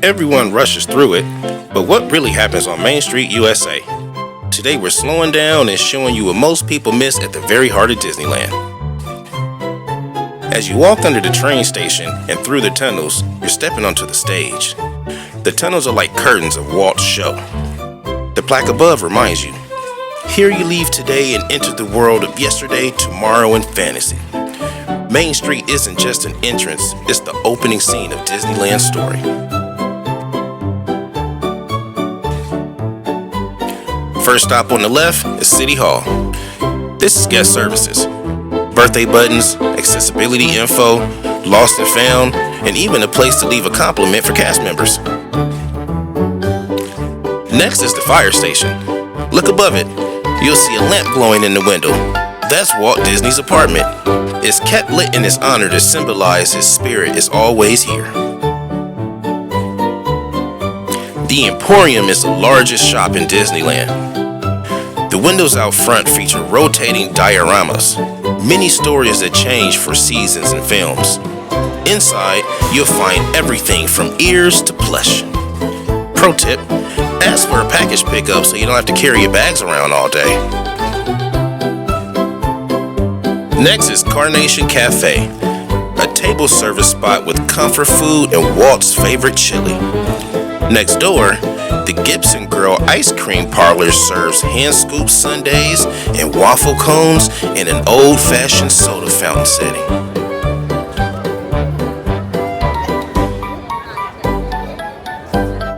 Everyone rushes through it, but what really happens on Main Street USA? Today we're slowing down and showing you what most people miss at the very heart of Disneyland. As you walk under the train station and through the tunnels, you're stepping onto the stage. The tunnels are like curtains of Walt's show. The plaque above reminds you, here you leave today and enter the world of yesterday, tomorrow, and fantasy. Main Street isn't just an entrance, it's the opening scene of Disneyland's story. First stop on the left is City Hall. This is guest services. Birthday buttons, accessibility info, lost and found, and even a place to leave a compliment for cast members. Next is the fire station. Look above it. You'll see a lamp glowing in the window. That's Walt Disney's apartment. It's kept lit in his honor to symbolize his spirit is always here. The Emporium is the largest shop in Disneyland. The windows out front feature rotating dioramas, many stories that change for seasons and films. Inside, you'll find everything from ears to plush. Pro tip, ask for a package pickup so you don't have to carry your bags around all day. Next is Carnation Café, a table service spot with comfort food and Walt's favorite chili. Next door, the Gibson Girl Ice Cream Parlor serves hand-scooped sundaes and waffle cones in an old-fashioned soda fountain setting.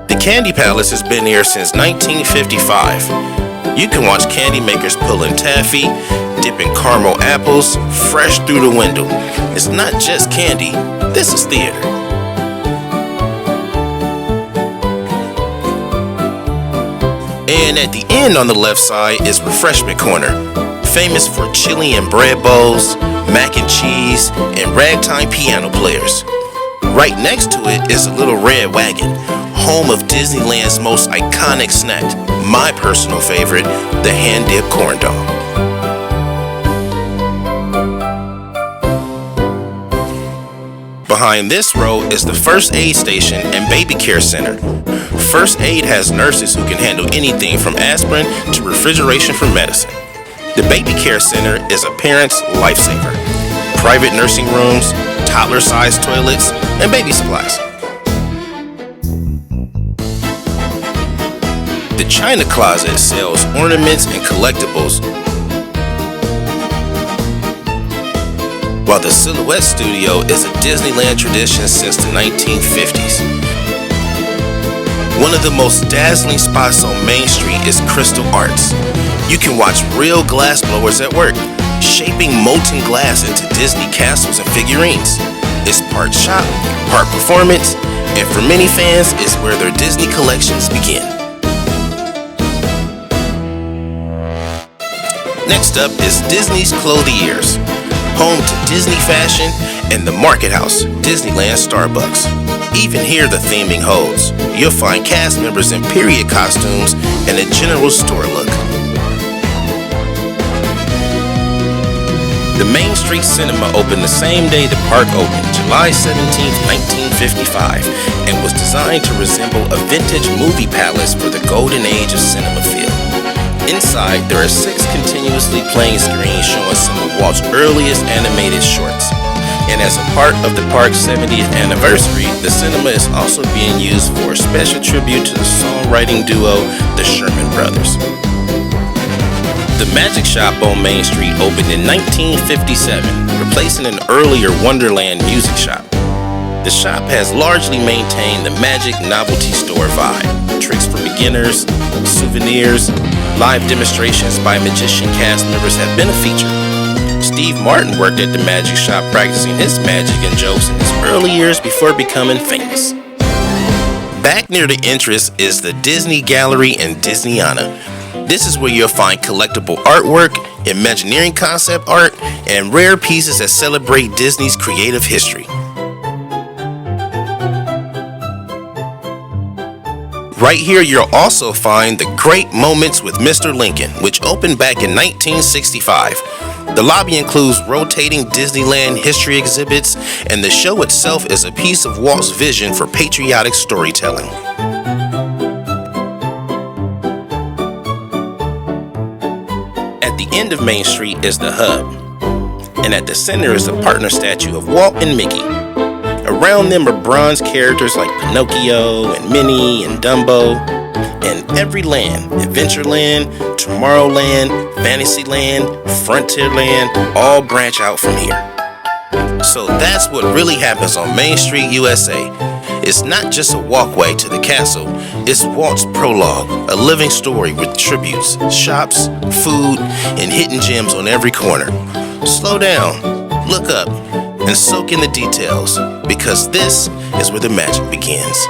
The Candy Palace has been here since 1955. You can watch candy makers pulling taffy, dipping caramel apples fresh through the window. It's not just candy, this is theater. And at the end on the left side is Refreshment Corner, famous for chili and bread bowls, mac and cheese, and ragtime piano players. Right next to it is a Little Red Wagon, home of Disneyland's most iconic snack, my personal favorite, the hand-dipped corn dog. Behind this row is the First Aid Station and Baby Care Center. First Aid has nurses who can handle anything from aspirin to refrigeration for medicine. The Baby Care Center is a parent's lifesaver. Private nursing rooms, toddler-sized toilets, and baby supplies. The China Closet sells ornaments and collectibles, while the Silhouette Studio is a Disneyland tradition since the 1950s. One of the most dazzling spots on Main Street is Crystal Arts. You can watch real glass blowers at work, shaping molten glass into Disney castles and figurines. It's part shop, part performance, and for many fans, it's where their Disney collections begin. Next up is Disney's Clothiers, home to Disney Fashion and the Market House, Disneyland Starbucks. Even here the theming holds. You'll find cast members in period costumes and a general store look. The Main Street Cinema opened the same day the park opened, July 17, 1955, and was designed to resemble a vintage movie palace for the golden age of cinema feel. Inside, there are 6 continuously playing screens showing some of Walt's earliest animated shorts. And as a part of the park's 70th anniversary, the cinema is also being used for a special tribute to the songwriting duo, the Sherman Brothers. The Magic Shop on Main Street opened in 1957, replacing an earlier Wonderland music shop. The shop has largely maintained the Magic Novelty Store vibe. Tricks for beginners, souvenirs, live demonstrations by magician cast members have been a feature. Steve Martin worked at the Magic Shop practicing his magic and jokes in his early years before becoming famous. Back near the entrance is the Disney Gallery in Disneyana. This is where you'll find collectible artwork, Imagineering concept art, and rare pieces that celebrate Disney's creative history. Right here you'll also find the Great Moments with Mr. Lincoln, which opened back in 1965. The lobby includes rotating Disneyland history exhibits, and the show itself is a piece of Walt's vision for patriotic storytelling. At the end of Main Street is the hub, and at the center is the partner statue of Walt and Mickey. Around them are bronze characters like Pinocchio and Minnie and Dumbo. And every land, Adventureland, Tomorrowland, Fantasyland, Frontierland, all branch out from here. So that's what really happens on Main Street, USA. It's not just a walkway to the castle, it's Walt's prologue, a living story with tributes, shops, food, and hidden gems on every corner. Slow down, look up, and soak in the details, because this is where the magic begins.